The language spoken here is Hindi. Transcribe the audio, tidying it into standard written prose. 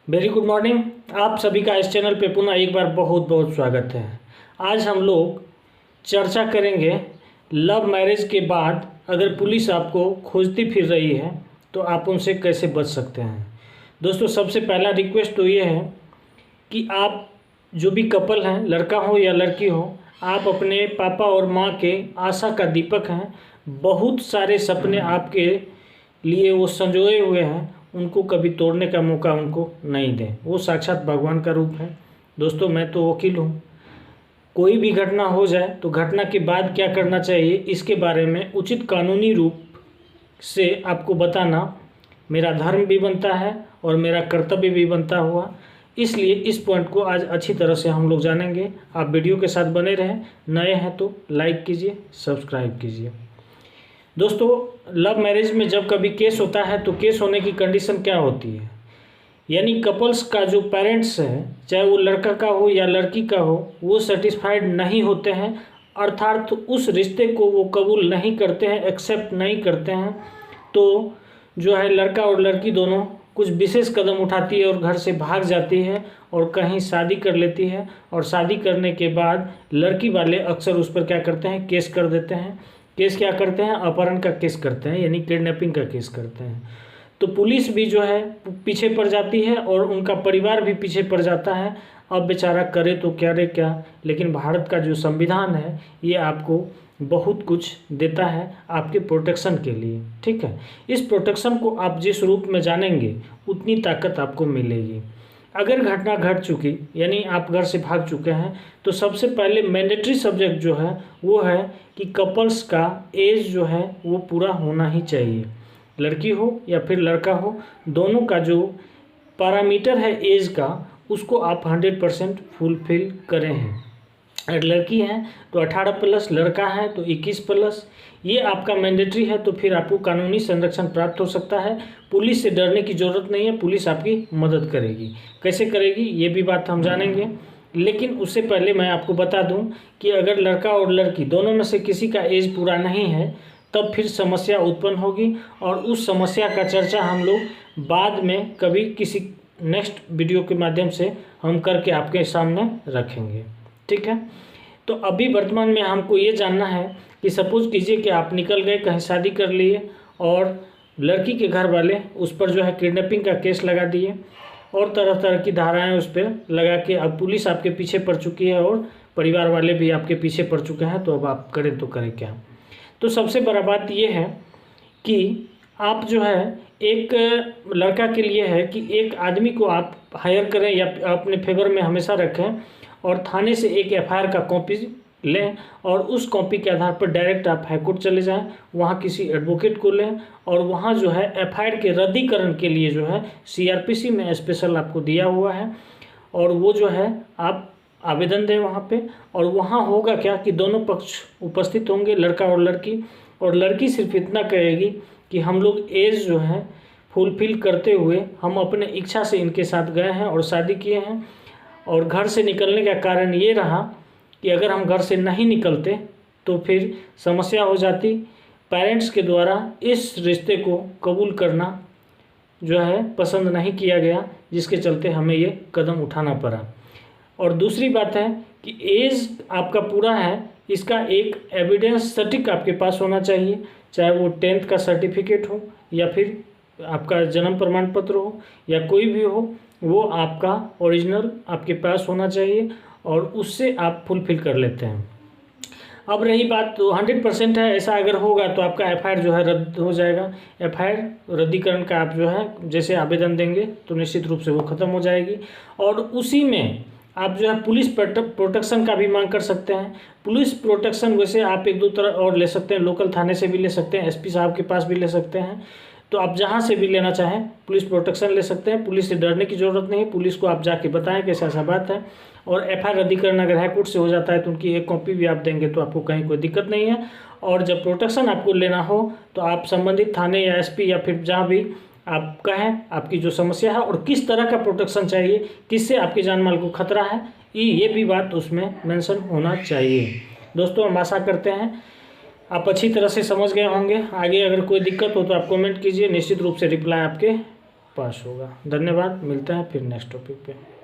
Very good morning. आप सभी का इस चैनल पे पुनः एक बार बहुत बहुत स्वागत है। आज हम लोग चर्चा करेंगे लव मैरिज के बाद अगर पुलिस आपको खोजती फिर रही है तो आप उनसे कैसे बच सकते हैं। दोस्तों, सबसे पहला रिक्वेस्ट तो ये है कि आप जो भी कपल हैं, लड़का हो या लड़की हो, आप अपने पापा और माँ के आशा का दीपक हैं। बहुत सारे सपने आपके लिए वो संजोए हुए हैं, उनको कभी तोड़ने का मौका उनको नहीं दें। वो साक्षात भगवान का रूप है। दोस्तों, मैं तो वकील हूँ। कोई भी घटना हो जाए तो घटना के बाद क्या करना चाहिए, इसके बारे में उचित कानूनी रूप से आपको बताना मेरा धर्म भी बनता है और मेरा कर्तव्य भी बनता हुआ। इसलिए इस पॉइंट को आज अच्छी तरह से हम लोग जानेंगे। आप वीडियो के साथ बने रहें। नए हैं तो लाइक कीजिए, सब्सक्राइब कीजिए। दोस्तों, लव मैरिज में जब कभी केस होता है तो केस होने की कंडीशन क्या होती है, यानी कपल्स का जो पेरेंट्स है, चाहे वो लड़का का हो या लड़की का हो, वो सेटिस्फाइड नहीं होते हैं, अर्थात उस रिश्ते को वो कबूल नहीं करते हैं, एक्सेप्ट नहीं करते हैं। तो जो है लड़का और लड़की दोनों कुछ विशेष कदम उठाती है और घर से भाग जाती है और कहीं शादी कर लेती है। और शादी करने के बाद लड़की वाले अक्सर उस पर क्या करते हैं, केस कर देते हैं। केस क्या करते हैं, अपहरण का केस करते हैं, यानी किडनैपिंग का केस करते हैं। तो पुलिस भी जो है पीछे पड़ जाती है और उनका परिवार भी पीछे पड़ जाता है। अब बेचारा करे तो क्या रे क्या। लेकिन भारत का जो संविधान है ये आपको बहुत कुछ देता है आपके प्रोटेक्शन के लिए, ठीक है। इस प्रोटेक्शन को आप जिस रूप में जानेंगे उतनी ताकत आपको मिलेगी। अगर घटना घट चुकी, यानी आप घर से भाग चुके हैं, तो सबसे पहले मैंडेटरी सब्जेक्ट जो है वो है कि कपल्स का एज जो है वो पूरा होना ही चाहिए। लड़की हो या फिर लड़का हो, दोनों का जो पैरामीटर है एज का, उसको आप 100% फुलफिल करें हैं। अगर लड़की है तो 18+, लड़का है तो 21+। ये आपका मैंडेटरी है, तो फिर आपको कानूनी संरक्षण प्राप्त हो सकता है। पुलिस से डरने की ज़रूरत नहीं है, पुलिस आपकी मदद करेगी। कैसे करेगी ये भी बात हम जानेंगे। लेकिन उससे पहले मैं आपको बता दूं कि अगर लड़का और लड़की दोनों में से किसी का एज पूरा नहीं है तब फिर समस्या उत्पन्न होगी, और उस समस्या का चर्चा हम लोग बाद में कभी किसी नेक्स्ट वीडियो के माध्यम से हम करके आपके सामने रखेंगे, ठीक है। तो अभी वर्तमान में हमको ये जानना है कि सपोज कीजिए कि आप निकल गए, कहीं शादी कर लिए और लड़की के घर वाले उस पर जो है किडनैपिंग का केस लगा दिए और तरह तरह की धाराएं उस पर लगा के अब पुलिस आपके पीछे पड़ चुकी है और परिवार वाले भी आपके पीछे पड़ चुके हैं। तो अब आप करें तो करें क्या। तो सबसे बड़ा बात यह है कि आप जो है एक लड़का के लिए है कि एक आदमी को आप हायर करें या अपने फेवर में हमेशा रखें और थाने से एक एफआईआर का कॉपी लें और उस कॉपी के आधार पर डायरेक्ट आप हाईकोर्ट चले जाएं, वहाँ किसी एडवोकेट को लें और वहाँ जो है एफआईआर के रद्दीकरण के लिए जो है सीआरपीसी में स्पेशल आपको दिया हुआ है और वो जो है आप आवेदन दें वहाँ पे। और वहाँ होगा क्या कि दोनों पक्ष उपस्थित होंगे, लड़का और लड़की सिर्फ इतना कहेगी कि हम लोग एज जो है फुलफिल करते हुए हम अपने इच्छा से इनके साथ गए हैं और शादी किए हैं। और घर से निकलने का कारण ये रहा कि अगर हम घर से नहीं निकलते तो फिर समस्या हो जाती। पेरेंट्स के द्वारा इस रिश्ते को कबूल करना जो है पसंद नहीं किया गया, जिसके चलते हमें ये कदम उठाना पड़ा। और दूसरी बात है कि एज आपका पूरा है, इसका एक एविडेंस सटीक आपके पास होना चाहिए, चाहे वो 10th का सर्टिफिकेट हो या फिर आपका जन्म प्रमाण पत्र हो या कोई भी हो, वो आपका ओरिजिनल आपके पास होना चाहिए और उससे आप फुलफिल कर लेते हैं। अब रही बात तो 100% है, ऐसा अगर होगा तो आपका एफआईआर जो है रद्द हो जाएगा। एफआईआर रद्दीकरण का आप जो है जैसे आवेदन देंगे तो निश्चित रूप से वो ख़त्म हो जाएगी और उसी में आप जो है पुलिस प्रोटेक्शन का भी मांग कर सकते हैं। पुलिस प्रोटेक्शन वैसे आप एक दो तरह और ले सकते हैं, लोकल थाने से भी ले सकते हैं, एसपी साहब के पास भी ले सकते हैं। तो आप जहां से भी लेना चाहें पुलिस प्रोटेक्शन ले सकते हैं। पुलिस से डरने की ज़रूरत नहीं है, पुलिस को आप जाके बताएं कि ऐसा बात है। और एफआईआर रद्दीकरण अगर हाईकोर्ट से हो जाता है तो उनकी एक कॉपी भी आप देंगे तो आपको कहीं कोई दिक्कत नहीं है। और जब प्रोटेक्शन आपको लेना हो तो आप संबंधित थाने या एसपी या फिर जहाँ भी आप कहें आपकी जो समस्या है और किस तरह का प्रोटेक्शन चाहिए, किससे आपके जान माल को खतरा है, ये भी बात उसमें मेंशन होना चाहिए। दोस्तों, हम आशा करते हैं आप अच्छी तरह से समझ गए होंगे। आगे अगर कोई दिक्कत हो तो आप कमेंट कीजिए, निश्चित रूप से रिप्लाई आपके पास होगा। धन्यवाद, मिलते हैं फिर नेक्स्ट टॉपिक पे।